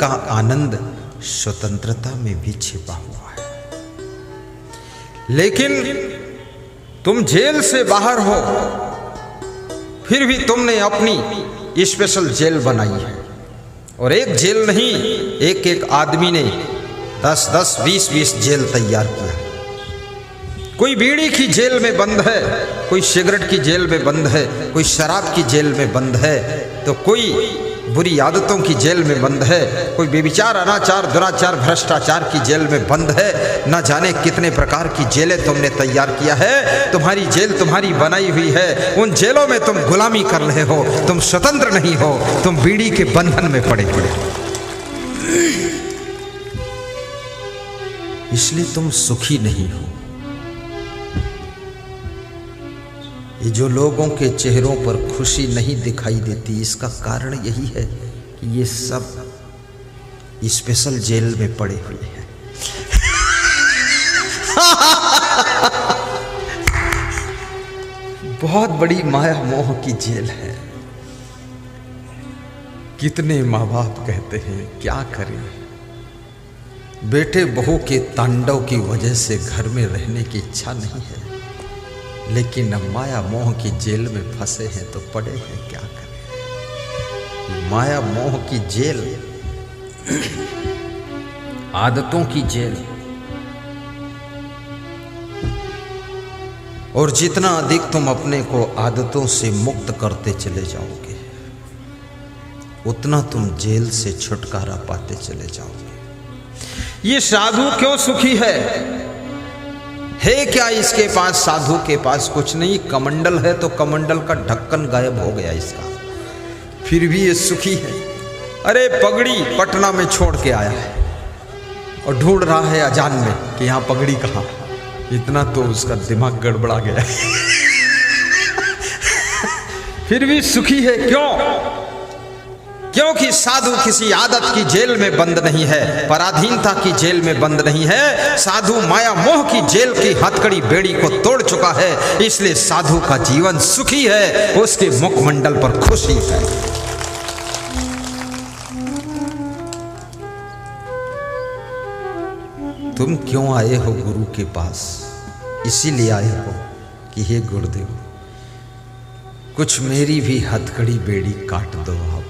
का आनंद स्वतंत्रता में भी छिपा हुआ है। लेकिन तुम जेल से बाहर हो, फिर भी तुमने अपनी स्पेशल जेल बनाई है। और एक जेल नहीं, एक एक आदमी ने 10-10, 20-20 जेल तैयार किया। कोई बीड़ी की जेल में बंद है, कोई सिगरेट की जेल में बंद है, कोई शराब की जेल में बंद है, तो कोई बुरी आदतों की जेल में बंद है, कोई व्यभिचार, अनाचार, दुराचार, भ्रष्टाचार की जेल में बंद है। न जाने कितने प्रकार की जेलें तुमने तैयार किया है। तुम्हारी जेल तुम्हारी बनाई हुई है, उन जेलों में तुम गुलामी कर रहे हो, तुम स्वतंत्र नहीं हो, तुम बीड़ी के बंधन में पड़े हुए हो। इसलिए तुम सुखी नहीं हो। ये जो लोगों के चेहरों पर खुशी नहीं दिखाई देती, इसका कारण yही है कि ये सब स्पेशल जेल में पड़े हुए हैं। बहुत बड़ी माया मोह की जेल है। कितने माँ बाप कहते हैं क्या करें, बेटे बहू के तांडव की वजह से घर में रहने की इच्छा नहीं है, लेकिन अब माया मोह की जेल में फंसे हैं तो पड़े हैं, क्या करें। माया मोह की जेल, आदतों की जेल, और जितना अधिक तुम अपने को आदतों से मुक्त करते चले जाओगे, उतना तुम जेल से छुटकारा पाते चले जाओगे। ये साधु क्यों सुखी है क्या इसके पास? साधु के पास कुछ नहीं, कमंडल है तो कमंडल का ढक्कन गायब हो गया इसका, फिर भी ये सुखी है। अरे पगड़ी पटना में छोड़ के आया है और ढूंढ रहा है अजान में कि यहाँ पगड़ी कहाँ। इतना तो उसका दिमाग गड़बड़ा गया फिर भी सुखी है। क्यों? क्योंकि साधु किसी आदत की जेल में बंद नहीं है, पराधीनता की जेल में बंद नहीं है। साधु माया मोह की जेल की हथकड़ी बेड़ी को तोड़ चुका है, इसलिए साधु का जीवन सुखी है, उसके मुखमंडल पर खुशी है। तुम क्यों आए हो गुरु के पास? इसीलिए आए हो कि हे गुरुदेव, कुछ मेरी भी हथकड़ी बेड़ी काट दो आप।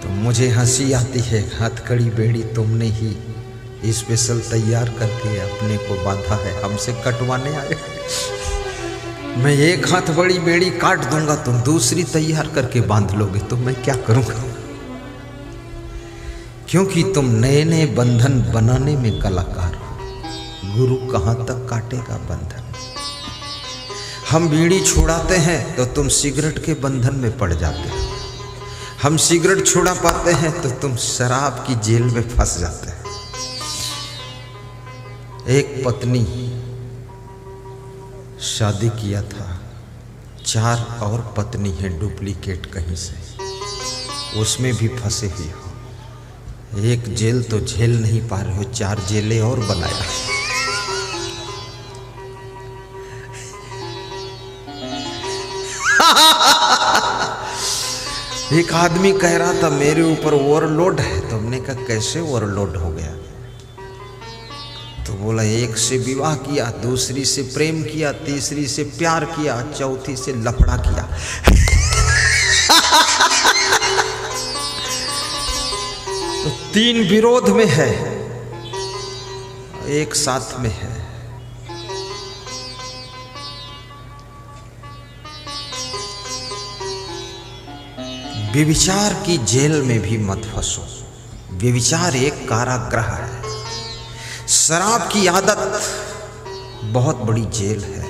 तो मुझे हंसी आती है, हथकड़ी बेड़ी तुमने ही स्पेशल तैयार करके अपने को बांधा है, हमसे कटवाने आए। मैं एक हाथ बड़ी बेड़ी काट दूंगा, तुम दूसरी तैयार करके बांध लोगे, तो मैं क्या करूंगा? क्योंकि तुम नए नए बंधन बनाने में कलाकार हो। गुरु कहां तक काटेगा बंधन? हम बीड़ी छुड़ाते हैं तो तुम सिगरेट के बंधन में पड़ जाते हो, हम सिगरेट छुड़ा पाते हैं तो तुम शराब की जेल में फंस जाते हैं। एक पत्नी शादी किया था, 4 और पत्नी है डुप्लीकेट कहीं से, उसमें भी फंसे हुए हो। एक जेल तो झेल नहीं पा रहे हो, 4 जेलें और बनाया। एक आदमी कह रहा था मेरे ऊपर ओवरलोड है, तो हमने कहा कैसे ओवरलोड हो गया? तो बोला एक से विवाह किया, दूसरी से प्रेम किया, तीसरी से प्यार किया, चौथी से लफड़ा किया। तो 3 विरोध में है, एक साथ में है। व्यभिचार की जेल में भी मत फंसो। व्यभिचार एक कारागृह है। शराब की आदत बहुत बड़ी जेल है,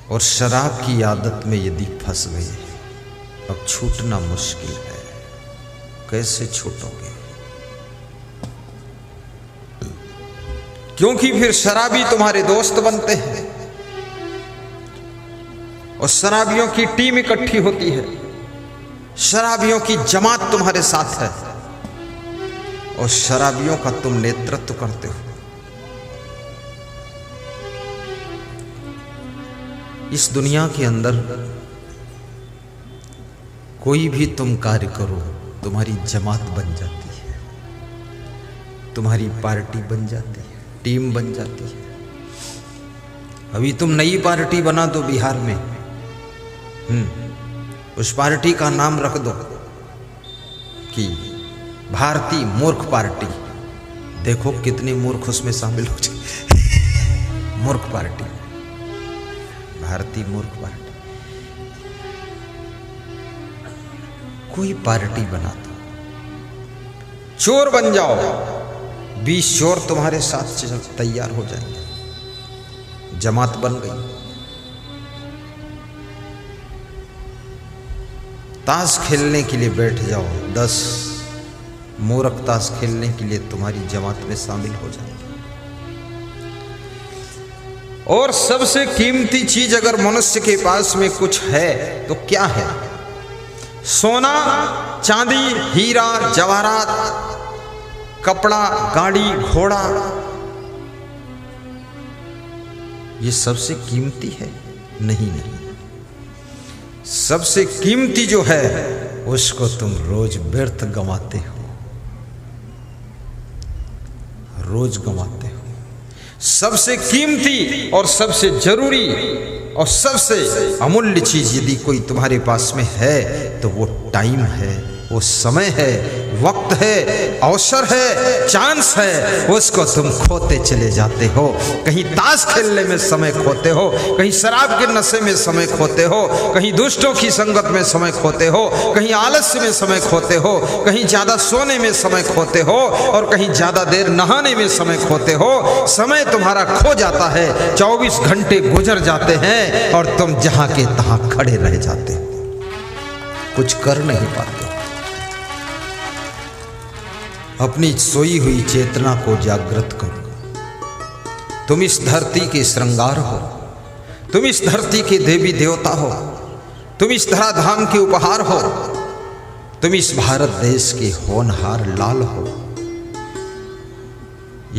और शराब की आदत में यदि फंस गए अब छूटना मुश्किल है। कैसे छूटोगे? क्योंकि फिर शराबी तुम्हारे दोस्त बनते हैं और शराबियों की टीम इकट्ठी होती है, शराबियों की जमात तुम्हारे साथ है और शराबियों का तुम नेतृत्व करते हो। इस दुनिया के अंदर कोई भी तुम कार्य करो, तुम्हारी जमात बन जाती है, तुम्हारी पार्टी बन जाती है, टीम बन जाती है। अभी तुम नई पार्टी बना दो बिहार में, उस पार्टी का नाम रख दो कि भारतीय मूर्ख पार्टी। देखो कितने मूर्ख उसमें शामिल हो जाए। मूर्ख पार्टी, भारतीय मूर्ख पार्टी। कोई पार्टी बना दो, चोर बन जाओ, 20 चोर तुम्हारे साथ तैयार हो जाएंगे, जमात बन गई। ताश खेलने के लिए बैठ जाओ, 10 मूर्ख ताश खेलने के लिए तुम्हारी जमात में शामिल हो जाएंगे। और सबसे कीमती चीज अगर मनुष्य के पास में कुछ है तो क्या है? सोना, चांदी, हीरा, जवाहरात, कपड़ा, गाड़ी, घोड़ा, ये सबसे कीमती है? नहीं। सबसे कीमती जो है उसको तुम रोज व्यर्थ गंवाते हो, रोज गंवाते हो। सबसे कीमती और सबसे जरूरी और सबसे अमूल्य चीज यदि कोई तुम्हारे पास में है तो वो टाइम है, वो समय है, वक्त है, अवसर है, चांस है। उसको तुम खोते चले जाते हो। कहीं ताश खेलने में समय खोते हो, कहीं शराब के नशे में समय खोते हो, कहीं दुष्टों की संगत में समय खोते हो, कहीं आलस्य में समय खोते हो, कहीं ज्यादा सोने में समय खोते हो और कहीं ज्यादा देर नहाने में समय खोते हो। समय तुम्हारा खो जाता है, 24 घंटे गुजर जाते हैं और तुम जहां के तहां खड़े रह जाते हो, कुछ कर नहीं पाते। अपनी सोई हुई चेतना को जागृत करो। तुम इस धरती के श्रृंगार हो, तुम इस धरती के देवी देवता हो, तुम इस धराधाम के उपहार हो, तुम इस भारत देश के होनहार लाल हो,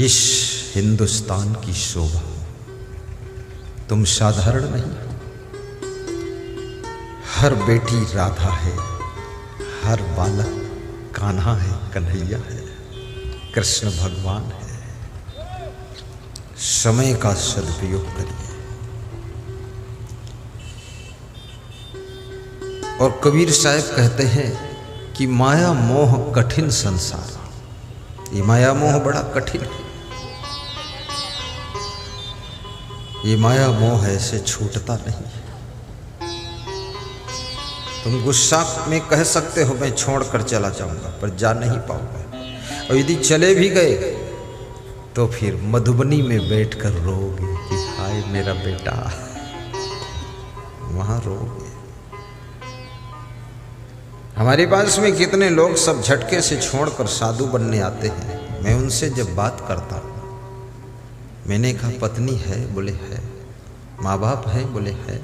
इस हिंदुस्तान की शोभा। तुम साधारण नहीं हो। हर बेटी राधा है, हर बालक कान्हा है, कन्हैया है, कृष्ण भगवान है। समय का सदुपयोग करिए। और कबीर साहब कहते हैं कि माया मोह कठिन संसार। ये माया मोह बड़ा कठिन है। ये माया मोह ऐसे छूटता नहीं है। तुम गुस्सा में कह सकते हो मैं छोड़कर चला जाऊंगा, पर जा नहीं पाऊंगा। और यदि चले भी गए तो फिर मधुबनी में बैठकर रोओगे कि हाय मेरा बेटा, वहां रोओगे। हमारे पास में कितने लोग सब झटके से छोड़कर साधु बनने आते हैं। मैं उनसे जब बात करता हूं, मैंने कहा पत्नी है? बोले है। माँ बाप है? बोले है।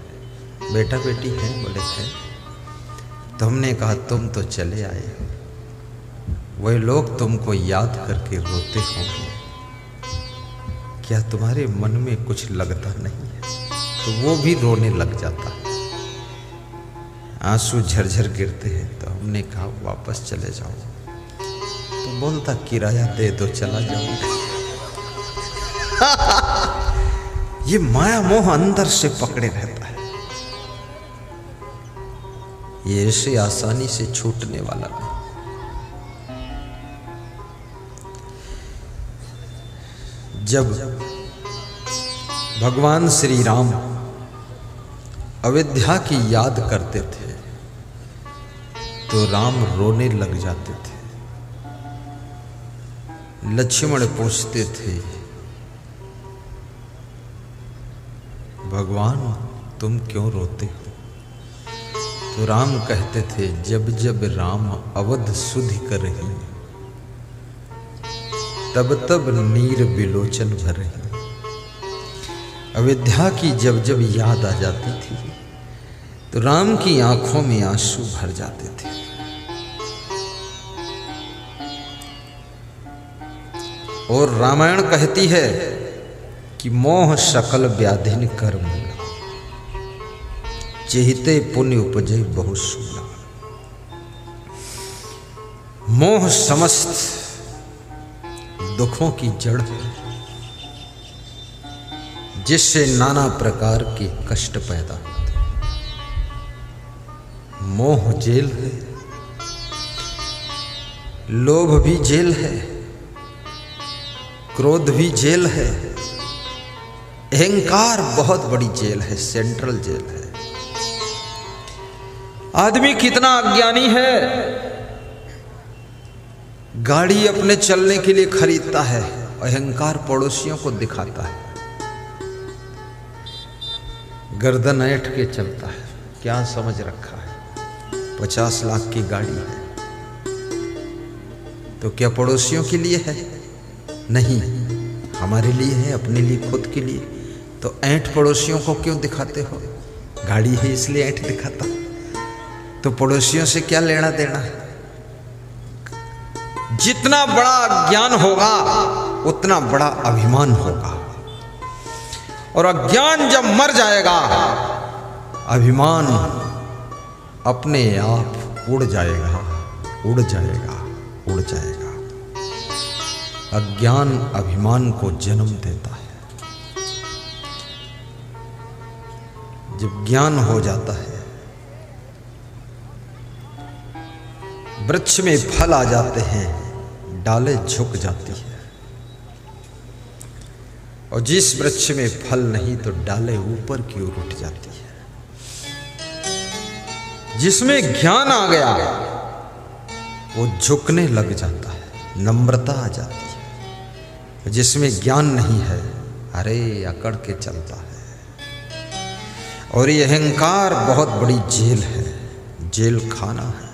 बेटा बेटी है? बोले है। तो हमने कहा तुम तो चले आए हो, वही लोग तुमको याद करके रोते होंगे, क्या तुम्हारे मन में कुछ लगता नहीं है? तो वो भी रोने लग जाता है, आंसू झरझर गिरते हैं। तो हमने कहा वापस चले जाओ। तो बोलता किराया दे दो चला जाऊंगा। ये माया मोह अंदर से पकड़े रहता है। ये ऐसे आसानी से छूटने वाला नहीं। जब भगवान श्री राम अयोध्या की याद करते थे तो राम रोने लग जाते थे। लक्ष्मण पूछते थे भगवान तुम क्यों रोते हो? तो राम कहते थे जब जब राम अवध सुधि करहि, तब तब नीर बिलोचन भरहि। अयोध्या की जब जब याद आ जाती थी तो राम की आंखों में आंसू भर जाते थे। और रामायण कहती है कि मोह सकल व्याधिन कर मूला, चेहिते पुण्य उपजय बहुत सूला। मोह समस्त दुखों की जड़ है, जिससे नाना प्रकार के कष्ट पैदा होते हैं। मोह जेल है, लोभ भी जेल है, क्रोध भी जेल है, अहंकार बहुत बड़ी जेल है, सेंट्रल जेल है। आदमी कितना अज्ञानी है, गाड़ी अपने चलने के लिए खरीदता है, अहंकार पड़ोसियों को दिखाता है, गर्दन ऐंठ के चलता है, क्या समझ रखा है 50 लाख की गाड़ी है, तो क्या पड़ोसियों के लिए है? नहीं, हमारे लिए है, अपने लिए, खुद के लिए। तो ऐंठ पड़ोसियों को क्यों दिखाते हो? गाड़ी है इसलिए ऐंठ दिखाता, तो पड़ोसियों से क्या लेना देना है? जितना बड़ा ज्ञान होगा उतना बड़ा अभिमान होगा, और अज्ञान जब मर जाएगा अभिमान अपने आप उड़ जाएगा, उड़ जाएगा, उड़ जाएगा। अज्ञान अभिमान को जन्म देता है। जब ज्ञान हो जाता है, वृक्ष में फल आ जाते हैं, डालें झुक जाती है, और जिस वृक्ष में फल नहीं तो डालें ऊपर की ओर उठ जाती है। जिसमें ज्ञान आ गया वो झुकने लग जाता है, नम्रता आ जाती है। जिसमें ज्ञान नहीं है, अरे अकड़ के चलता है। और ये अहंकार बहुत बड़ी जेल है, जेल खाना है।